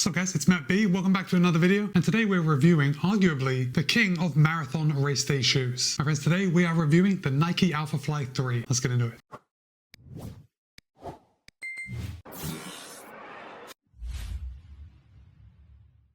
What's up guys, it's Matt B. Welcome back to another video, and today we're reviewing arguably the king of marathon race day shoes. My friends, today we are reviewing the Nike ALPHAFLY 3. Let's get into it.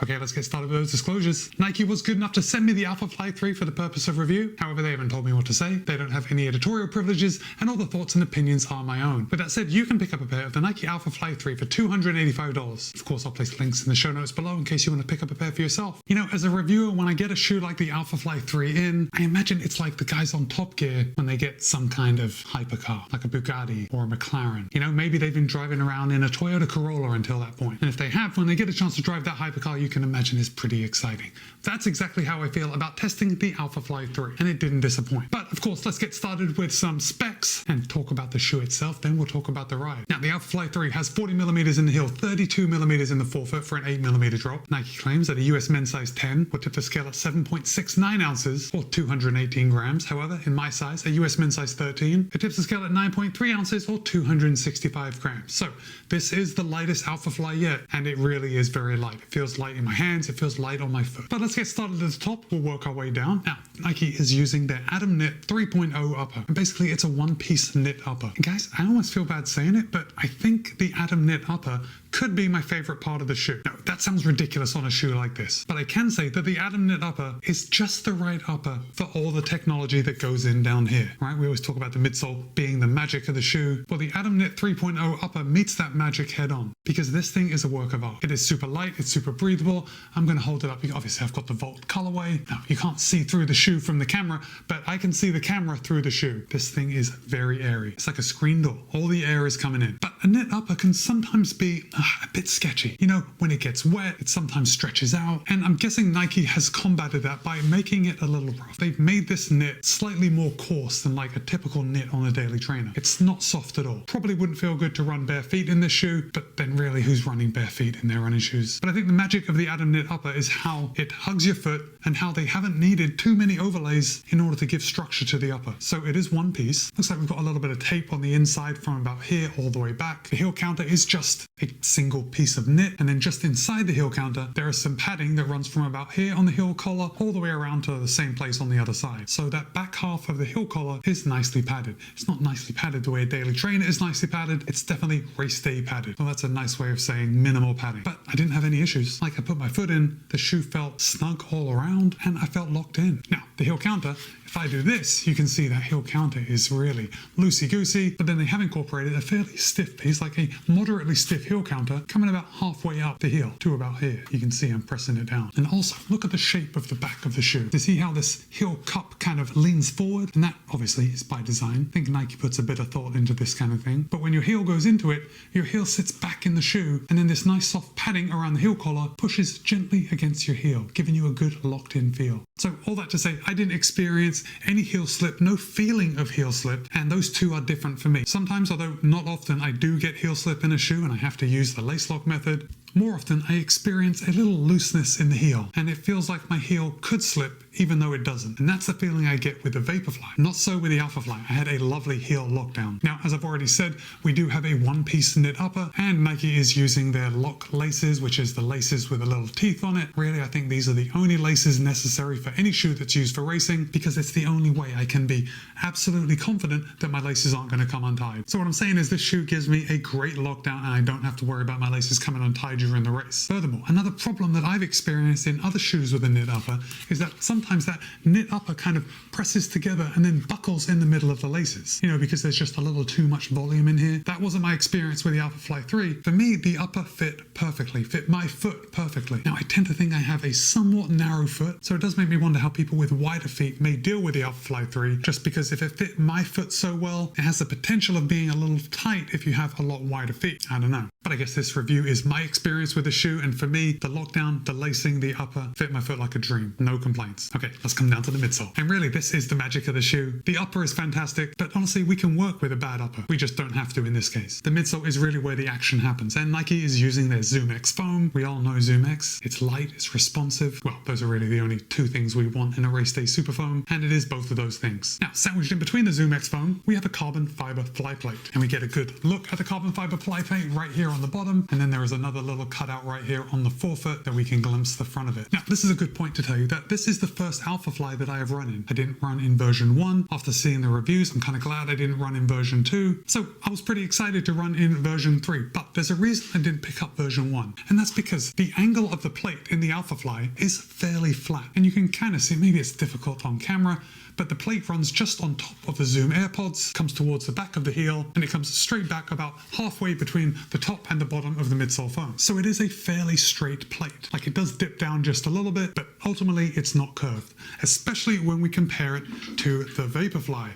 Okay, let's get started with those disclosures. Nike was good enough to send me the ALPHAFLY 3 for the purpose of review. However, they haven't told me what to say. They don't have any editorial privileges, and all the thoughts and opinions are my own. With that said, you can pick up a pair of the Nike ALPHAFLY 3 for $285. Of course, I'll place links in the show notes below in case you want to pick up a pair for yourself. You know, as a reviewer, when I get a shoe like the ALPHAFLY 3 in, I imagine it's like the guys on Top Gear when they get some kind of hypercar, like a Bugatti or a McLaren. You know, maybe they've been driving around in a Toyota Corolla until that point. And if they have, when they get a chance to drive that hypercar, you can imagine is pretty exciting. That's exactly how I feel about testing the ALPHAFLY 3, and it didn't disappoint. But of course, let's get started with some specs and talk about the shoe itself, then we'll talk about the ride. Now, the ALPHAFLY 3 has 40mm in the heel, 32mm in the forefoot for an 8mm drop. Nike claims that a US men's size 10 will tip the scale at 7.69 ounces or 218 grams. However, in my size, a US men's size 13, it tips the scale at 9.3 ounces or 265 grams. So this is the lightest ALPHAFLY yet, and it really is very light. It feels light in my hands, it feels light on my foot. But let's get started at the top. We'll work our way down. Now, Nike is using their Atom Knit 3.0 upper. And basically, it's a one-piece knit upper. And guys, I almost feel bad saying it, but I think the Atom Knit upper could be my favorite part of the shoe. Now, that sounds ridiculous on a shoe like this, but I can say that the Atom Knit upper is just the right upper for all the technology that goes in down here, right? We always talk about the midsole being the magic of the shoe. Well, the Atom Knit 3.0 upper meets that magic head on because this thing is a work of art. It is super light, it's super breathable. I'm going to hold it up. Obviously, I've got the Volt colorway. Now, you can't see through the shoe from the camera, but I can see the camera through the shoe. This thing is very airy. It's like a screen door. All the air is coming in. But a knit upper can sometimes be a bit sketchy. You know, when it gets wet, it sometimes stretches out. And I'm guessing Nike has combated that by making it a little rough. They've made this knit slightly more coarse than like a typical knit on a daily trainer. It's not soft at all. Probably wouldn't feel good to run bare feet in this shoe, but then really who's running bare feet in their running shoes? But I think the magic of the Atom Knit upper is how it hugs your foot and how they haven't needed too many overlays in order to give structure to the upper. So it is one piece. Looks like we've got a little bit of tape on the inside from about here all the way back. The heel counter is just a single piece of knit, and then just inside the heel counter there is some padding that runs from about here on the heel collar all the way around to the same place on the other side. So that back half of the heel collar is nicely padded. It's not nicely padded the way a daily trainer is nicely padded. It's definitely race day padded. Well, that's a nice way of saying minimal padding. But I didn't have any issues. Like, I put my foot in, the shoe felt snug all around, and I felt locked in. Now, the heel counter, if I do this, you can see that heel counter is really loosey-goosey, but then they have incorporated a fairly stiff piece, like a moderately stiff heel counter, coming about halfway up the heel to about here. You can see I'm pressing it down. And also, look at the shape of the back of the shoe. You see how this heel cup kind of leans forward? And that obviously is by design. I think Nike puts a bit of thought into this kind of thing. But when your heel goes into it, your heel sits back in the shoe, and then this nice soft padding around the heel collar pushes gently against your heel, giving you a good locked-in feel. So all that to say, I didn't experience any heel slip, no feeling of heel slip, and those two are different for me. Sometimes, although not often, I do get heel slip in a shoe and I have to use the lace lock method. More often, I experience a little looseness in the heel, and it feels like my heel could slip even though it doesn't. And that's the feeling I get with the Vaporfly. Not so with the ALPHAFLY. I had a lovely heel lockdown. Now, as I've already said, we do have a one-piece knit upper, and Nike is using their lock laces, which is the laces with the little teeth on it. Really, I think these are the only laces necessary for any shoe that's used for racing, because it's the only way I can be absolutely confident that my laces aren't going to come untied. So what I'm saying is this shoe gives me a great lockdown, and I don't have to worry about my laces coming untied during the race. Furthermore, another problem that I've experienced in other shoes with a knit upper is that sometimes that knit upper kind of presses together and then buckles in the middle of the laces, you know, because there's just a little too much volume in here. That wasn't my experience with the ALPHAFLY 3. For me, the upper fit perfectly, fit my foot perfectly. Now, I tend to think I have a somewhat narrow foot, so it does make me wonder how people with wider feet may deal with the ALPHAFLY 3, just because if it fit my foot so well, it has the potential of being a little tight if you have a lot wider feet. I don't know. But I guess this review is my experience with the shoe, and for me, the lockdown, the lacing, the upper fit my foot like a dream. No complaints. Okay, let's come down to the midsole. And really, this is the magic of the shoe. The upper is fantastic, but honestly, we can work with a bad upper. We just don't have to in this case. The midsole is really where the action happens, and Nike is using their Zoom X foam. We all know Zoom X. It's light, it's responsive. Well, those are really the only two things we want in a race day super foam, and it is both of those things. Now, sandwiched in between the Zoom X foam, we have a carbon fiber fly plate, and we get a good look at the carbon fiber fly plate right here on the bottom, and then there is another little little cutout right here on the forefoot that we can glimpse the front of it. Now, this is a good point to tell you that this is the first ALPHAFLY that I have run in. I didn't run in version 1. After seeing the reviews, I'm kind of glad I didn't run in version 2. So I was pretty excited to run in version 3, but there's a reason I didn't pick up version 1. And that's because the angle of the plate in the ALPHAFLY is fairly flat. And you can kind of see, maybe it's difficult on camera, but the plate runs just on top of the Zoom AirPods, comes towards the back of the heel, and it comes straight back about halfway between the top and the bottom of the midsole foam. So it is a fairly straight plate. Like, it does dip down just a little bit, but ultimately it's not curved, especially when we compare it to the Vaporfly.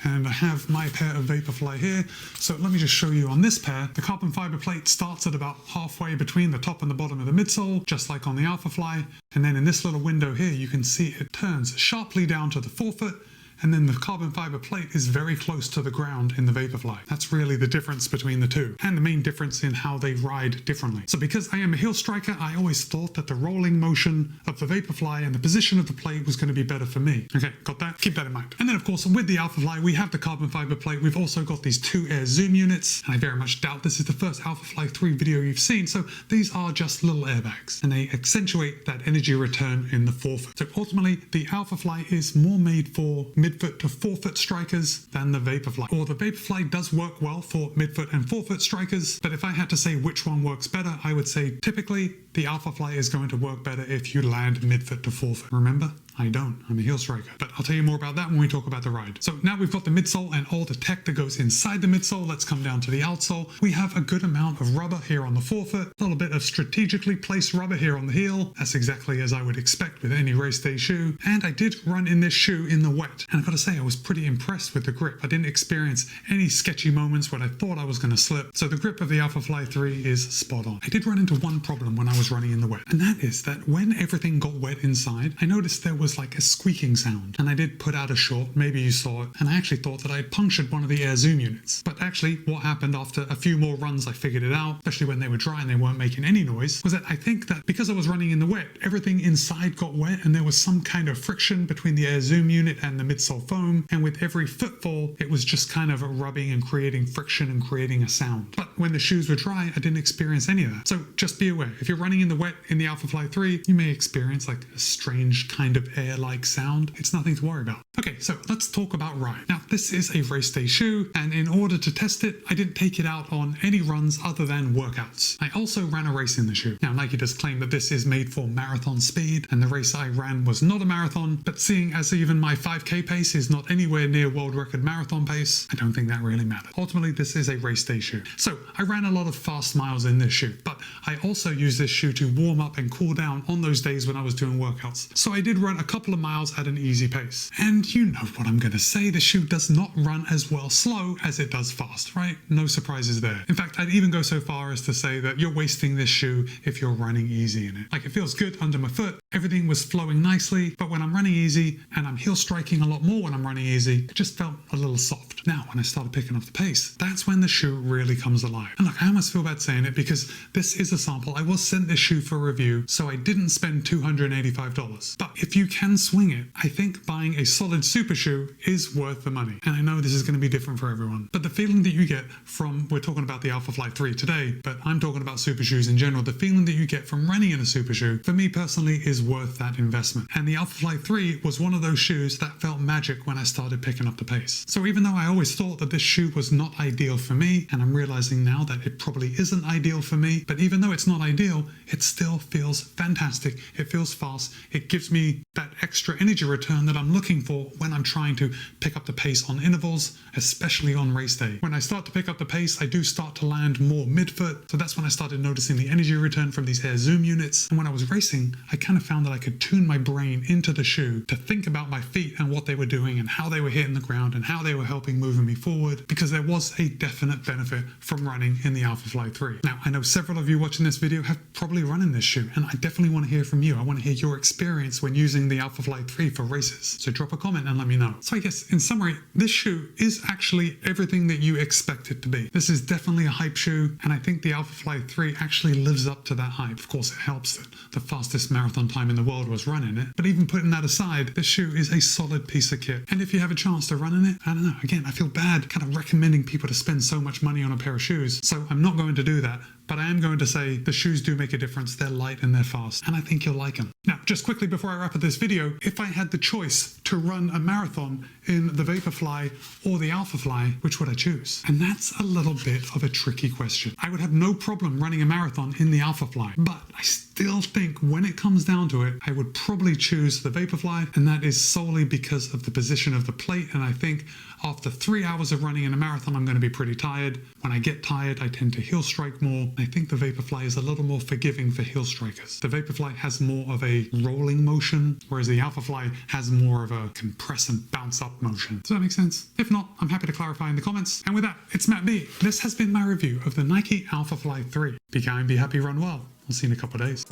And I have my pair of Vaporfly here. So let me just show you on this pair. The carbon fiber plate starts at about halfway between the top and the bottom of the midsole, just like on the ALPHAFLY. And then in this little window here, you can see it turns sharply down to the forefoot. And then the carbon fiber plate is very close to the ground in the Vaporfly. That's really the difference between the two, and the main difference in how they ride differently. So because I am a heel striker, I always thought that the rolling motion of the Vaporfly and the position of the plate was going to be better for me. Okay, got that? Keep that in mind. And then of course, with the ALPHAFLY, we have the carbon fiber plate. We've also got these 2 air zoom units. And I very much doubt this is the first ALPHAFLY 3 video you've seen. So these are just little airbags, and they accentuate that energy return in the forefoot. So ultimately, the ALPHAFLY is more made for midfoot to forefoot strikers than the Vaporfly. Or the Vaporfly does work well for midfoot and forefoot strikers, but if I had to say which one works better, I would say typically the ALPHAFLY is going to work better if you land midfoot to forefoot. Remember? I don't. I'm a heel striker. But I'll tell you more about that when we talk about the ride. So now we've got the midsole and all the tech that goes inside the midsole. Let's come down to the outsole. We have a good amount of rubber here on the forefoot, a little bit of strategically placed rubber here on the heel. That's exactly as I would expect with any race day shoe. And I did run in this shoe in the wet. And I've got to say, I was pretty impressed with the grip. I didn't experience any sketchy moments when I thought I was going to slip. So the grip of the ALPHAFLY 3 is spot on. I did run into one problem when I was running in the wet. And that is that when everything got wet inside, I noticed there was like a squeaking sound. And I did put out a short, maybe you saw it, and I actually thought that I had punctured one of the air zoom units. But actually what happened after a few more runs, I figured it out, especially when they were dry and they weren't making any noise, was that I think that because I was running in the wet, everything inside got wet and there was some kind of friction between the air zoom unit and the midsole foam. And with every footfall, it was just kind of rubbing and creating friction and creating a sound. But when the shoes were dry, I didn't experience any of that. So just be aware, if you're running in the wet in the ALPHAFLY 3, you may experience like a strange kind of air-like sound. It's nothing to worry about. Okay, so let's talk about ride. Now, this is a race day shoe, and in order to test it, I didn't take it out on any runs other than workouts. I also ran a race in the shoe. Now, Nike does claim that this is made for marathon speed, and the race I ran was not a marathon, but seeing as even my 5K pace is not anywhere near world record marathon pace, I don't think that really matters. Ultimately, this is a race day shoe. So I ran a lot of fast miles in this shoe, but I also use this shoe to warm up and cool down on those days when I was doing workouts. So I did run a couple of miles at an easy pace. And you know what I'm going to say, the shoe does not run as well slow as it does fast, right? No surprises there. In fact, I'd even go so far as to say that you're wasting this shoe if you're running easy in it. Like, it feels good under my foot, everything was flowing nicely, but when I'm running easy, and I'm heel striking a lot more when I'm running easy, it just felt a little soft. Now, when I started picking up the pace, that's when the shoe really comes alive. And look, I almost feel bad saying it because this is a sample. I was sent this shoe for review, so I didn't spend $285. But if you can swing it, I think buying a solid super shoe is worth the money. And I know this is going to be different for everyone, but the feeling that you get from, we're talking about the ALPHAFLY 3 today, but I'm talking about super shoes in general, the feeling that you get from running in a super shoe, for me personally, is worth that investment. And the ALPHAFLY 3 was one of those shoes that felt magic when I started picking up the pace. So even though I always thought that this shoe was not ideal for me, and I'm realizing now that it probably isn't ideal for me, but even though it's not ideal, it still feels fantastic. It feels fast. It gives me that extra energy return that I'm looking for when I'm trying to pick up the pace on intervals, especially on race day. When I start to pick up the pace, I do start to land more midfoot. So that's when I started noticing the energy return from these air zoom units. And when I was racing, I kind of found that I could tune my brain into the shoe to think about my feet and what they were doing and how they were hitting the ground and how they were helping moving me forward, because there was a definite benefit from running in the ALPHAFLY 3. Now, I know several of you watching this video have probably run in this shoe, and I definitely want to hear from you. I want to hear your experience when using the ALPHAFLY 3 for races. So drop a comment and let me know. So I guess in summary, this shoe is actually everything that you expect it to be. This is definitely a hype shoe, and I think the ALPHAFLY 3 actually lives up to that hype. Of course, it helps that the fastest marathon time in the world was running it, but even putting that aside, this shoe is a solid piece of kit. And if you have a chance to run in it, I don't know, again, I feel bad kind of recommending people to spend so much money on a pair of shoes, so I'm not going to do that, but I am going to say the shoes do make a difference. They're light and they're fast, and I think you'll like them. Now, just quickly before I wrap up this video, if I had the choice to run a marathon in the Vaporfly or the ALPHAFLY, which would I choose? And that's a little bit of a tricky question. I would have no problem running a marathon in the ALPHAFLY, but I still think when it comes down to it, I would probably choose the Vaporfly, and that is solely because of the position of the plate. And I think after 3 hours of running in a marathon, I'm going to be pretty tired. When I get tired, I tend to heel strike more. I think the Vaporfly is a little more forgiving for heel strikers. The Vaporfly has more of a rolling motion, whereas the ALPHAFLY has more of a compress and bounce up motion. Does that make sense? If not, I'm happy to clarify in the comments. And with that, it's Matt B. This has been my review of the Nike ALPHAFLY 3. Be kind, be happy, run well. I'll see you in a couple of days.